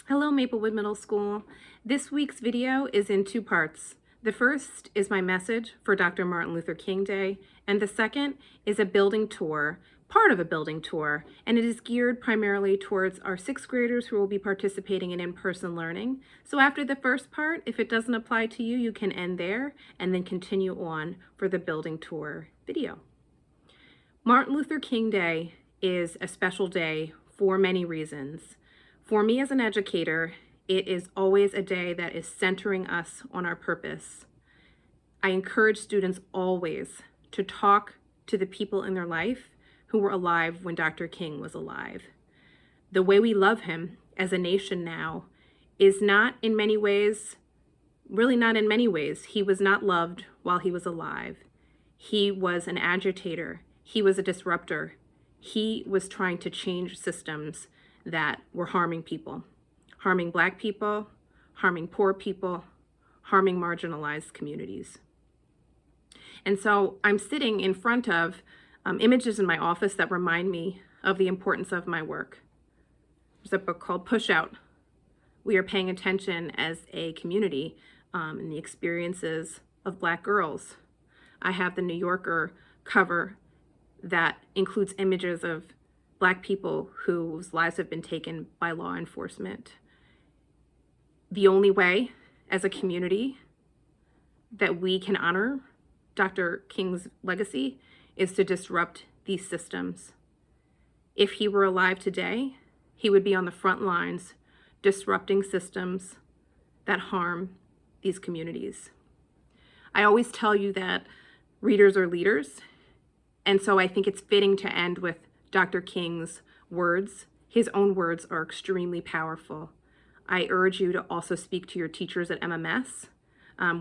Hello, Maplewood Middle School. This week's video is in two parts. The first is my message for Dr. Martin Luther King Day, and the second is a building tour, part of a building tour, and it is geared primarily towards our sixth graders who will be participating in in-person learning. So after the first part, if it doesn't apply to you, you can end there and then continue on for the building tour video. Martin Luther King Day is a special day for many reasons. For me as an educator, it is always a day that is centering us on our purpose. I encourage students always to talk to the people in their life who were alive when Dr. King was alive. The way we love him as a nation now is not in many ways, really not in many ways. He was not loved while he was alive. He was an agitator. He was a disruptor. He was trying to change systems that were harming people, harming Black people, harming poor people, harming marginalized communities. And so I'm sitting in front of images in my office that remind me of the importance of my work. There's a book called Push Out. We are paying attention as a community in the experiences of Black girls. I have the New Yorker cover that includes images of Black people whose lives have been taken by law enforcement. The only way as a community that we can honor Dr. King's legacy is to disrupt these systems. If he were alive today, he would be on the front lines disrupting systems that harm these communities. I always tell you that readers are leaders, and so I think it's fitting to end with Dr. King's words. His own words are extremely powerful. I urge you to also speak to your teachers at MMS,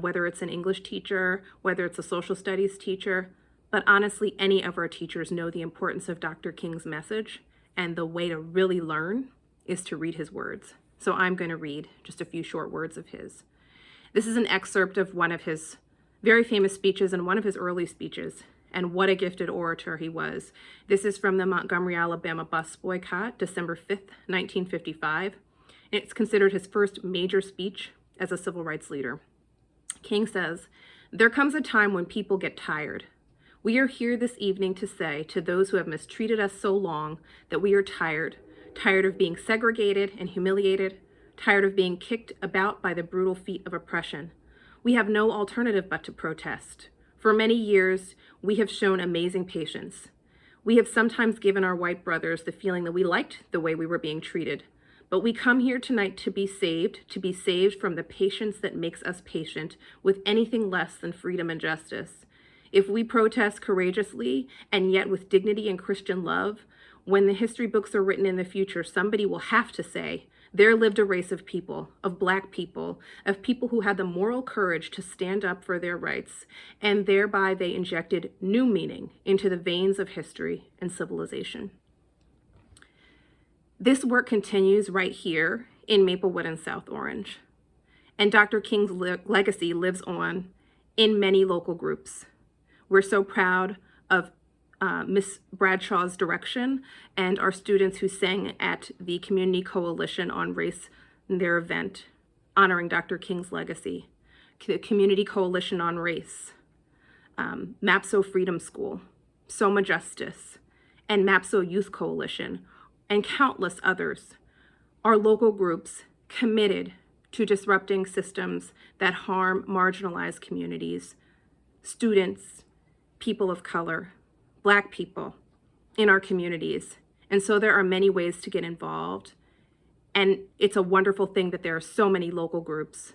whether it's an English teacher, whether it's a social studies teacher, but honestly, any of our teachers know the importance of Dr. King's message, and the way to really learn is to read his words. So I'm going to read just a few short words of his. This is an excerpt of one of his very famous speeches and one of his early speeches. And what a gifted orator he was. This is from the Montgomery, Alabama bus boycott, December 5th, 1955. It's considered his first major speech as a civil rights leader. King says, "There comes a time when people get tired. We are here this evening to say to those who have mistreated us so long that we are tired of being segregated and humiliated, tired of being kicked about by the brutal feet of oppression. We have no alternative but to protest. For many years, we have shown amazing patience. We have sometimes given our white brothers the feeling that we liked the way we were being treated. But we come here tonight to be saved from the patience that makes us patient with anything less than freedom and justice. If we protest courageously and yet with dignity and Christian love, when the history books are written in the future, somebody will have to say, there lived a race of people, of Black people, of people who had the moral courage to stand up for their rights, and thereby they injected new meaning into the veins of history and civilization." This work continues right here in Maplewood and South Orange. And Dr. King's legacy lives on in many local groups. We're so proud of Miss Bradshaw's direction and our students who sang at the Community Coalition on Race in their event honoring Dr. King's legacy. The Community Coalition on Race, MAPSO Freedom School, Soma Justice, and MAPSO Youth Coalition, and countless others are local groups committed to disrupting systems that harm marginalized communities, students, people of color, Black people in our communities. And so there are many ways to get involved. And it's a wonderful thing that there are so many local groups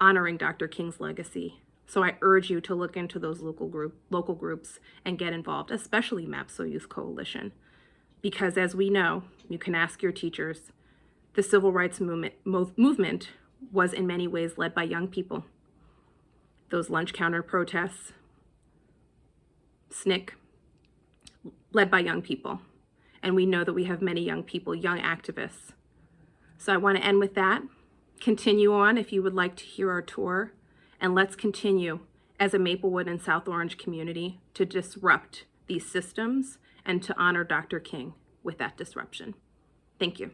honoring Dr. King's legacy. So I urge you to look into those local groups and get involved, especially MAPSO Youth Coalition. Because as we know, you can ask your teachers, the civil rights movement was in many ways led by young people. Those lunch counter protests, SNCC, led by young people. And we know that we have many young people, young activists. So I want to end with that. Continue on if you would like to hear our tour. And let's continue as a Maplewood and South Orange community to disrupt these systems and to honor Dr. King with that disruption. Thank you.